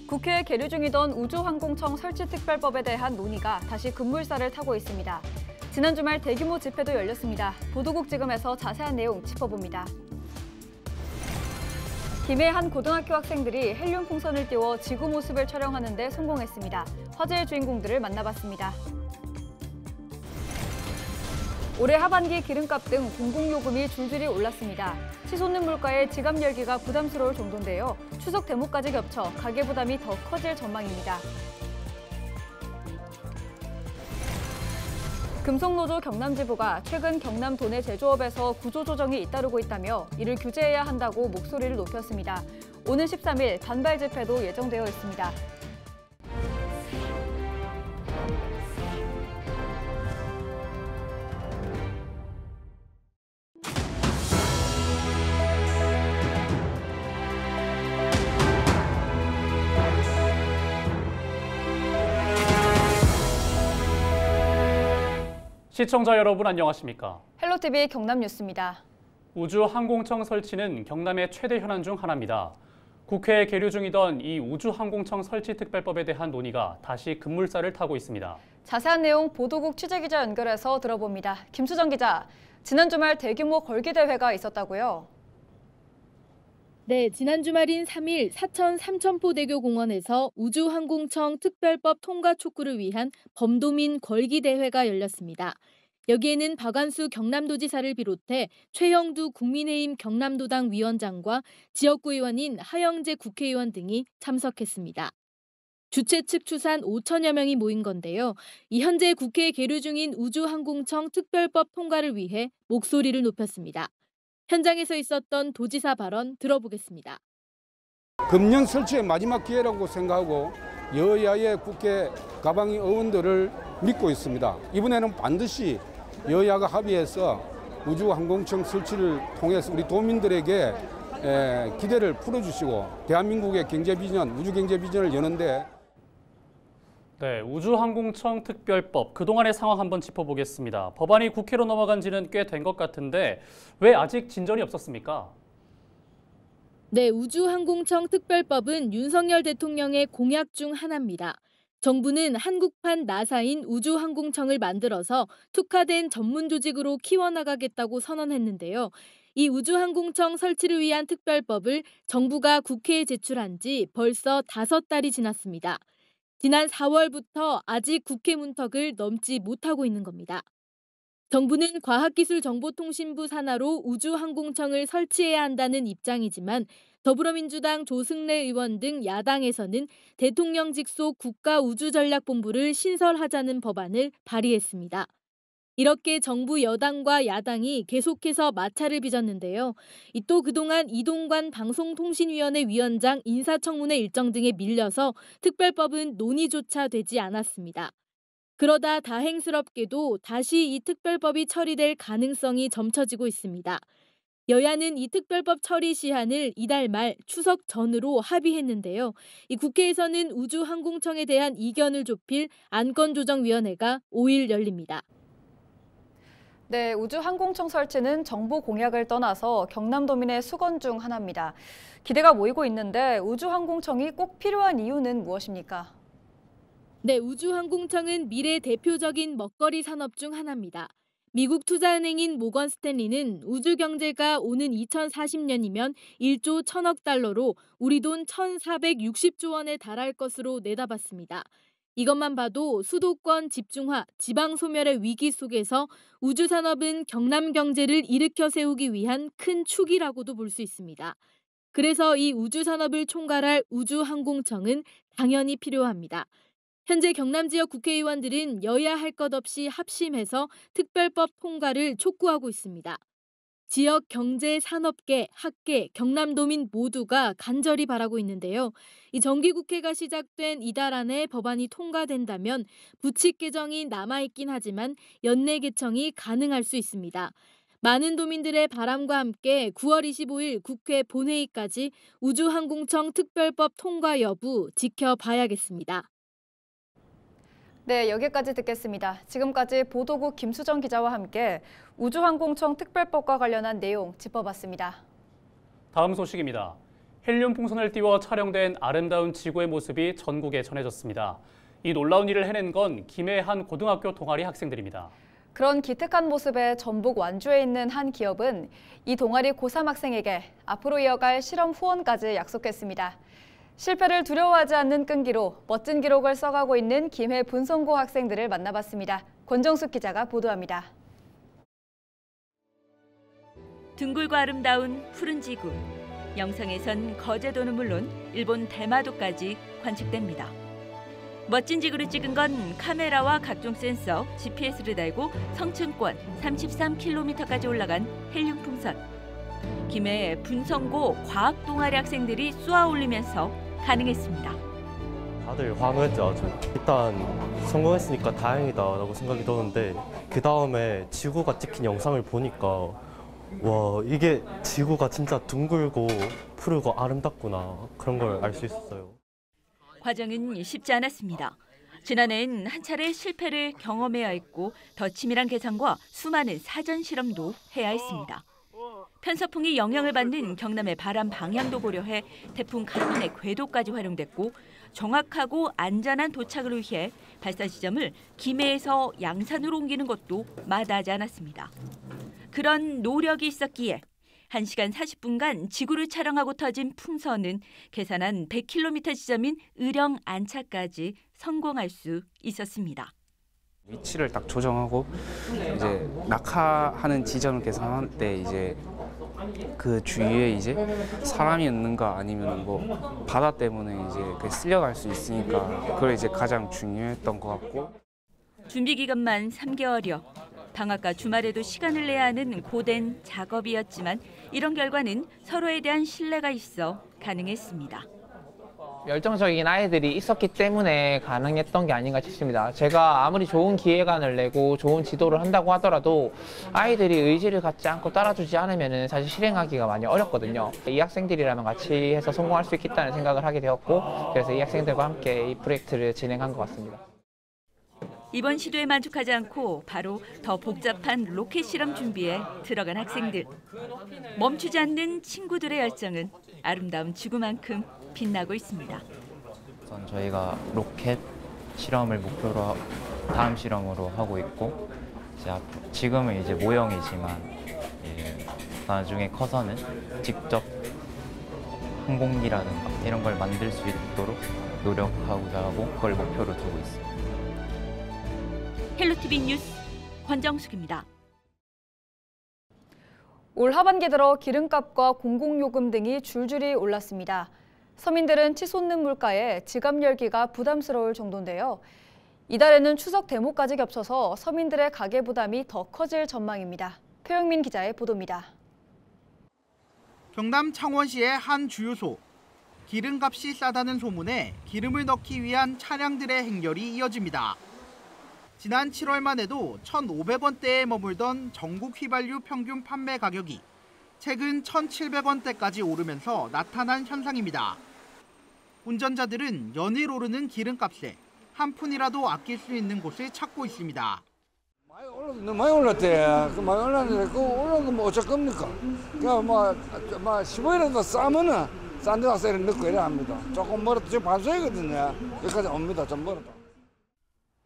국회에 계류 중이던 우주항공청 설치특별법에 대한 논의가 다시 급물살을 타고 있습니다. 지난 주말 대규모 집회도 열렸습니다. 보도국 지금에서 자세한 내용 짚어봅니다. 김해 한 고등학교 학생들이 헬륨 풍선을 띄워 지구 모습을 촬영하는 데 성공했습니다. 화제의 주인공들을 만나봤습니다. 올해 하반기 기름값 등 공공요금이 줄줄이 올랐습니다. 치솟는 물가에 지갑 열기가 부담스러울 정도인데요. 추석 대목까지 겹쳐 가계 부담이 더 커질 전망입니다. 금속노조 경남지부가 최근 경남 도내 제조업에서 구조조정이 잇따르고 있다며 이를 규제해야 한다고 목소리를 높였습니다. 오는 13일 반발 집회도 예정되어 있습니다. 시청자 여러분 안녕하십니까? 헬로티비 경남뉴스입니다. 우주항공청 설치는 경남의 최대 현안 중 하나입니다. 국회에 계류 중이던 이 우주항공청 설치 특별법에 대한 논의가 다시 급물살을 타고 있습니다. 자세한 내용 보도국 취재기자 연결해서 들어봅니다. 김수정 기자, 지난 주말 대규모 걸기대회가 있었다고요? 네, 지난 주말인 3일 사천 삼천포대교 공원에서 우주항공청 특별법 통과 촉구를 위한 범도민 걸기대회가 열렸습니다. 여기에는 박완수 경남도지사를 비롯해 최영두 국민의힘 경남도당 위원장과 지역구 의원인 하영재 국회의원 등이 참석했습니다. 주최 측 추산 5천여 명이 모인 건데요. 이 현재 국회에 계류 중인 우주항공청 특별법 통과를 위해 목소리를 높였습니다. 현장에서 있었던 도지사 발언 들어보겠습니다. 금년 설치의 마지막 기회라고 생각하고 여야의 국회 가방이 의원들을 믿고 있습니다. 이번에는 반드시 여야가 합의해서 우주항공청 설치를 통해서 우리 도민들에게 기대를 풀어주시고 대한민국의 경제 비전, 우주 경제 비전을 여는데 네, 우주항공청 특별법, 그동안의 상황 한번 짚어보겠습니다. 법안이 국회로 넘어간 지는 꽤 된 것 같은데 왜 아직 진전이 없었습니까? 네, 우주항공청 특별법은 윤석열 대통령의 공약 중 하나입니다. 정부는 한국판 나사인 우주항공청을 만들어서 특화된 전문 조직으로 키워나가겠다고 선언했는데요. 이 우주항공청 설치를 위한 특별법을 정부가 국회에 제출한 지 벌써 5달이 지났습니다. 지난 4월부터 아직 국회 문턱을 넘지 못하고 있는 겁니다. 정부는 과학기술정보통신부 산하로 우주항공청을 설치해야 한다는 입장이지만 더불어민주당 조승래 의원 등 야당에서는 대통령 직속 국가우주전략본부를 신설하자는 법안을 발의했습니다. 이렇게 정부 여당과 야당이 계속해서 마찰을 빚었는데요. 또 그동안 이동관 방송통신위원회 위원장 인사청문회 일정 등에 밀려서 특별법은 논의조차 되지 않았습니다. 그러다 다행스럽게도 다시 이 특별법이 처리될 가능성이 점쳐지고 있습니다. 여야는 이 특별법 처리 시한을 이달 말 추석 전으로 합의했는데요. 이 국회에서는 우주항공청에 대한 이견을 좁힐 안건조정위원회가 5일 열립니다. 네, 우주항공청 설치는 정부 공약을 떠나서 경남도민의 수건 중 하나입니다. 기대가 모이고 있는데 우주항공청이 꼭 필요한 이유는 무엇입니까? 네, 우주항공청은 미래 대표적인 먹거리 산업 중 하나입니다. 미국 투자은행인 모건 스탠리는 우주 경제가 오는 2040년이면 1조 1천억 달러로 우리 돈 1,460조 원에 달할 것으로 내다봤습니다. 이것만 봐도 수도권 집중화, 지방 소멸의 위기 속에서 우주산업은 경남 경제를 일으켜 세우기 위한 큰 축이라고도 볼 수 있습니다. 그래서 이 우주산업을 총괄할 우주항공청은 당연히 필요합니다. 현재 경남 지역 국회의원들은 여야 할 것 없이 합심해서 특별법 통과를 촉구하고 있습니다. 지역 경제, 산업계, 학계, 경남도민 모두가 간절히 바라고 있는데요. 이 정기국회가 시작된 이달 안에 법안이 통과된다면 부칙 개정이 남아있긴 하지만 연내 개청이 가능할 수 있습니다. 많은 도민들의 바람과 함께 9월 25일 국회 본회의까지 우주항공청 특별법 통과 여부 지켜봐야겠습니다. 네, 여기까지 듣겠습니다. 지금까지 보도국 김수정 기자와 함께 우주항공청 특별법과 관련한 내용 짚어봤습니다. 다음 소식입니다. 헬륨 풍선을 띄워 촬영된 아름다운 지구의 모습이 전국에 전해졌습니다. 이 놀라운 일을 해낸 건 김해의 한 고등학교 동아리 학생들입니다. 그런 기특한 모습에 전북 완주에 있는 한 기업은 이 동아리 고3 학생에게 앞으로 이어갈 실험 후원까지 약속했습니다. 실패를 두려워하지 않는 끈기로 멋진 기록을 써가고 있는 김해 분성고 학생들을 만나봤습니다. 권정숙 기자가 보도합니다. 둥글고 아름다운 푸른 지구. 영상에선 거제도는 물론 일본 대마도까지 관측됩니다. 멋진 지구를 찍은 건 카메라와 각종 센서, GPS를 달고 성층권 33km까지 올라간 헬륨 풍선. 김해 분성고 과학 동아리 학생들이 쏘아 올리면서 가능했습니다. 다들 환호했죠. 일단 성공했으니까 다행이다라고 생각이 드는데 그 다음에 지구가 찍힌 영상을 보니까 와, 이게 지구가 진짜 둥글고 푸르고 아름답구나, 그런 걸 알 수 있었어요. 과정은 쉽지 않았습니다. 지난해엔 한 차례 실패를 경험해야 했고 더 치밀한 계산과 수많은 사전 실험도 해야 했습니다. 편서풍이 영향을 받는 경남의 바람 방향도 고려해 태풍 카눈의 궤도까지 활용됐고 정확하고 안전한 도착을 위해 발사 지점을 김해에서 양산으로 옮기는 것도 마다하지 않았습니다. 그런 노력이 있었기에 1시간 40분간 지구를 촬영하고 터진 풍선은 계산한 100km 지점인 의령 안차까지 성공할 수 있었습니다. 위치를 딱 조정하고 이제 낙하하는 지점을 계산할 때 이제 그 주위에 이제 사람이 있는가 아니면 뭐 바다 때문에 이제 쓸려갈 수 있으니까 그걸 이제 가장 중요했던 것 같고. 준비 기간만 3개월여. 방학과 주말에도 시간을 내야 하는 고된 작업이었지만 이런 결과는 서로에 대한 신뢰가 있어 가능했습니다. 열정적인 아이들이 있었기 때문에 가능했던 게 아닌가 싶습니다. 제가 아무리 좋은 기획안을 내고 좋은 지도를 한다고 하더라도 아이들이 의지를 갖지 않고 따라주지 않으면 사실 실행하기가 많이 어렵거든요. 이 학생들이라면 같이 해서 성공할 수 있겠다는 생각을 하게 되었고, 그래서 이 학생들과 함께 이 프로젝트를 진행한 것 같습니다. 이번 시도에 만족하지 않고 바로 더 복잡한 로켓 실험 준비에 들어간 학생들. 멈추지 않는 친구들의 열정은 아름다운 지구만큼 빛나고 있습니다. 우선 저희가 로켓 실험을 목표로 다음 실험으로 하고 있고, 지금은 이제 모형이지만 나중에 커서는 직접 항공기라든가 이런 걸 만들 수 있도록 노력하고자 하고 그걸 목표로 두고 있습니다. 헬로티비 뉴스 권정숙입니다. 올 하반기 들어 기름값과 공공요금 등이 줄줄이 올랐습니다. 서민들은 치솟는 물가에 지갑 열기가 부담스러울 정도인데요. 이달에는 추석 대목까지 겹쳐서 서민들의 가계 부담이 더 커질 전망입니다. 표영민 기자의 보도입니다. 경남 창원시의 한 주유소. 기름값이 싸다는 소문에 기름을 넣기 위한 차량들의 행렬이 이어집니다. 지난 7월만 해도 1,500원대에 머물던 전국 휘발유 평균 판매 가격이 최근 1,700원대까지 오르면서 나타난 현상입니다. 운전자들은 연일 오르는 기름값에 한 푼이라도 아낄 수 있는 곳을 찾고 있습니다. 많이 올랐대. 많이 올랐는데 그 올라온 거 뭐 어쩔 겁니까? 그러니까 뭐 15일에도 싸면은 싼 데다 세를 넣고 이래 합니다. 조금 멀어도 지금 반소이거든요. 여기까지 옵니다. 좀 멀어도.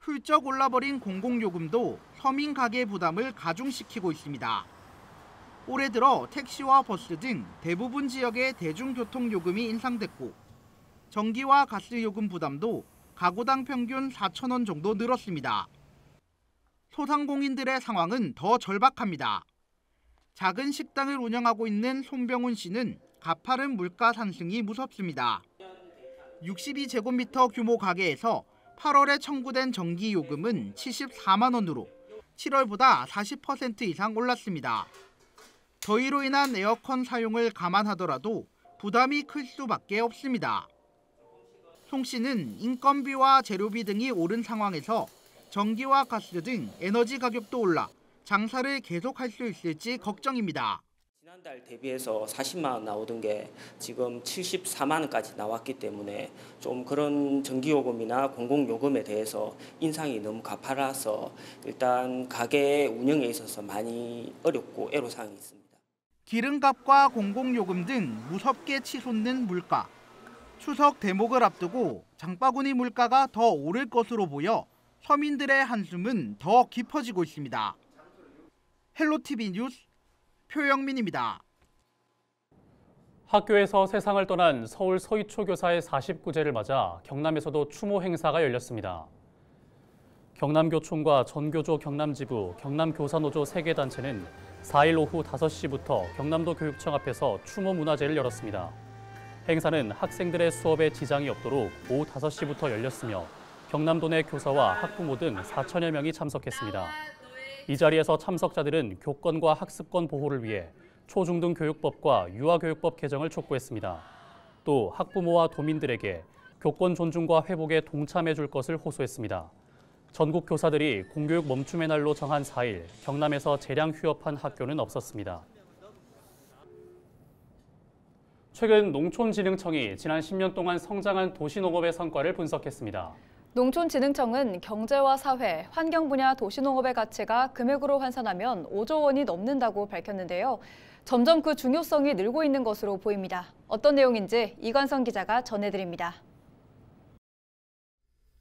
훌쩍 올라버린 공공요금도 서민 가계 부담을 가중시키고 있습니다. 올해 들어 택시와 버스 등 대부분 지역의 대중교통요금이 인상됐고 전기와 가스요금 부담도 가구당 평균 4,000원 정도 늘었습니다. 소상공인들의 상황은 더 절박합니다. 작은 식당을 운영하고 있는 손병훈 씨는 가파른 물가 상승이 무섭습니다. 62제곱미터 규모 가게에서 8월에 청구된 전기요금은 74만 원으로 7월보다 40% 이상 올랐습니다. 더위로 인한 에어컨 사용을 감안하더라도 부담이 클 수밖에 없습니다. 송 씨는 인건비와 재료비 등이 오른 상황에서 전기와 가스 등 에너지 가격도 올라 장사를 계속할 수 있을지 걱정입니다. 지난달 대비해서 40만 원 나오던 게 지금 74만 원까지 나왔기 때문에 좀 그런 전기요금이나 공공요금에 대해서 인상이 너무 가파라서 일단 가게 운영에 있어서 많이 어렵고 애로사항이 있습니다. 기름값과 공공요금 등 무섭게 치솟는 물가. 추석 대목을 앞두고 장바구니 물가가 더 오를 것으로 보여 서민들의 한숨은 더 깊어지고 있습니다. 헬로티비 뉴스 표영민입니다. 학교에서 세상을 떠난 서울 서희초 교사의 49제를 맞아 경남에서도 추모 행사가 열렸습니다. 경남교총과 전교조 경남지부, 경남교사노조 3개 단체는 4일 오후 5시부터 경남도 교육청 앞에서 추모 문화제를 열었습니다. 행사는 학생들의 수업에 지장이 없도록 오후 5시부터 열렸으며 경남도 내 교사와 학부모 등 4천여 명이 참석했습니다. 이 자리에서 참석자들은 교권과 학습권 보호를 위해 초중등 교육법과 유아교육법 개정을 촉구했습니다. 또 학부모와 도민들에게 교권 존중과 회복에 동참해 줄 것을 호소했습니다. 전국 교사들이 공교육 멈춤의 날로 정한 4일, 경남에서 재량 휴업한 학교는 없었습니다. 최근 농촌진흥청이 지난 10년 동안 성장한 도시농업의 성과를 분석했습니다. 농촌진흥청은 경제와 사회, 환경 분야 도시농업의 가치가 금액으로 환산하면 5조 원이 넘는다고 밝혔는데요. 점점 그 중요성이 늘고 있는 것으로 보입니다. 어떤 내용인지 이관성 기자가 전해드립니다.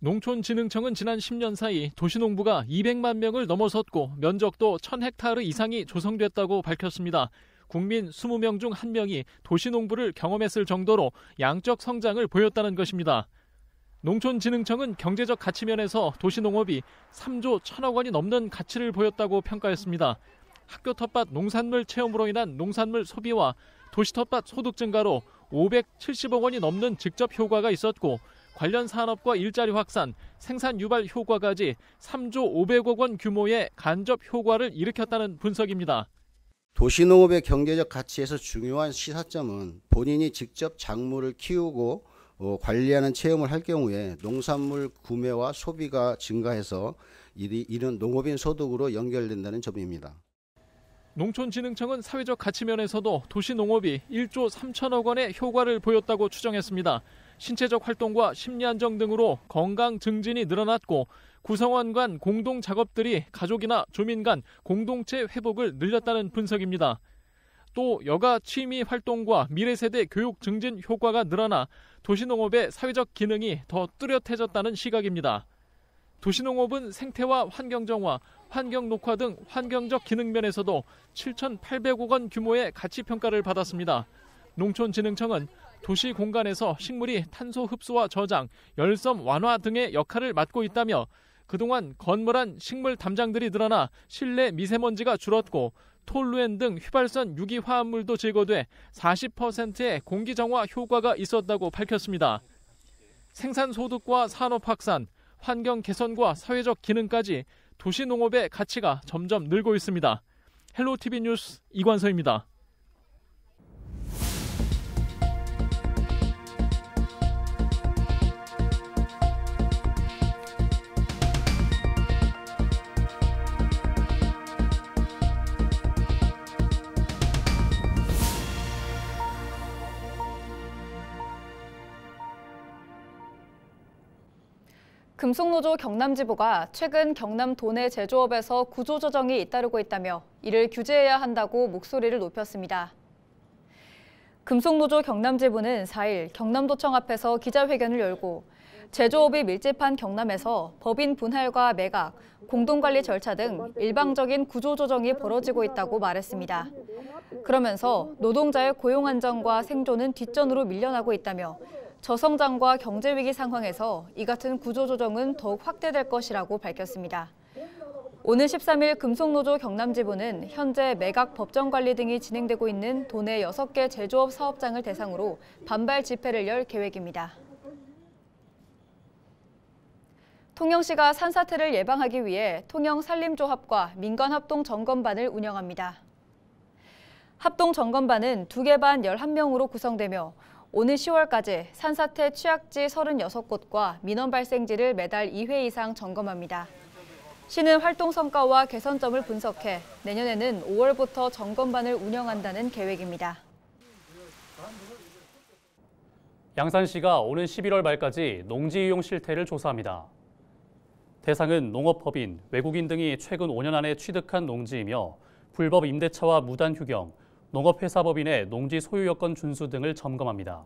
농촌진흥청은 지난 10년 사이 도시농부가 200만 명을 넘어섰고 면적도 1000헥타르 이상이 조성됐다고 밝혔습니다. 국민 20명 중 1명이 도시농부를 경험했을 정도로 양적 성장을 보였다는 것입니다. 농촌진흥청은 경제적 가치 면에서 도시농업이 3조 1천억 원이 넘는 가치를 보였다고 평가했습니다. 학교 텃밭 농산물 체험으로 인한 농산물 소비와 도시 텃밭 소득 증가로 570억 원이 넘는 직접 효과가 있었고 관련 산업과 일자리 확산, 생산 유발 효과까지 3조 500억 원 규모의 간접 효과를 일으켰다는 분석입니다. 도시농업의 경제적 가치에서 중요한 시사점은 본인이 직접 작물을 키우고 관리하는 체험을 할 경우에 농산물 구매와 소비가 증가해서 이런 농업인 소득으로 연결된다는 점입니다. 농촌진흥청은 사회적 가치 면에서도 도시농업이 1조 3천억 원의 효과를 보였다고 추정했습니다. 신체적 활동과 심리 안정 등으로 건강 증진이 늘어났고 구성원 간 공동 작업들이 가족이나 주민 간 공동체 회복을 늘렸다는 분석입니다. 또 여가 취미 활동과 미래 세대 교육 증진 효과가 늘어나 도시농업의 사회적 기능이 더 뚜렷해졌다는 시각입니다. 도시농업은 생태와 환경 정화, 환경 녹화 등 환경적 기능 면에서도 7,800억 원 규모의 가치 평가를 받았습니다. 농촌진흥청은 도시 공간에서 식물이 탄소 흡수와 저장, 열섬 완화 등의 역할을 맡고 있다며 그동안 건물 안 식물 담장들이 늘어나 실내 미세먼지가 줄었고 톨루엔 등 휘발성 유기화합물도 제거돼 40%의 공기 정화 효과가 있었다고 밝혔습니다. 생산 소득과 산업 확산, 환경 개선과 사회적 기능까지 도시농업의 가치가 점점 늘고 있습니다. 헬로티비 뉴스 이관서입니다. 금속노조 경남지부가 최근 경남 도내 제조업에서 구조조정이 잇따르고 있다며 이를 규제해야 한다고 목소리를 높였습니다. 금속노조 경남지부는 4일 경남도청 앞에서 기자회견을 열고 제조업이 밀집한 경남에서 법인 분할과 매각, 공동관리 절차 등 일방적인 구조조정이 벌어지고 있다고 말했습니다. 그러면서 노동자의 고용 안정과 생존은 뒷전으로 밀려나고 있다며 저성장과 경제위기 상황에서 이 같은 구조조정은 더욱 확대될 것이라고 밝혔습니다. 오는 13일 금속노조 경남지부는 현재 매각 법정관리 등이 진행되고 있는 도내 6개 제조업 사업장을 대상으로 반발 집회를 열 계획입니다. 통영시가 산사태를 예방하기 위해 통영산림조합과 민간합동점검반을 운영합니다. 합동점검반은 2개 반 11명으로 구성되며 오는 10월까지 산사태 취약지 36곳과 민원 발생지를 매달 2회 이상 점검합니다. 시는 활동 성과와 개선점을 분석해 내년에는 5월부터 점검반을 운영한다는 계획입니다. 양산시가 오는 11월 말까지 농지 이용 실태를 조사합니다. 대상은 농업법인, 외국인 등이 최근 5년 안에 취득한 농지이며 불법 임대차와 무단 휴경, 농업회사법인의 농지 소유 여건 준수 등을 점검합니다.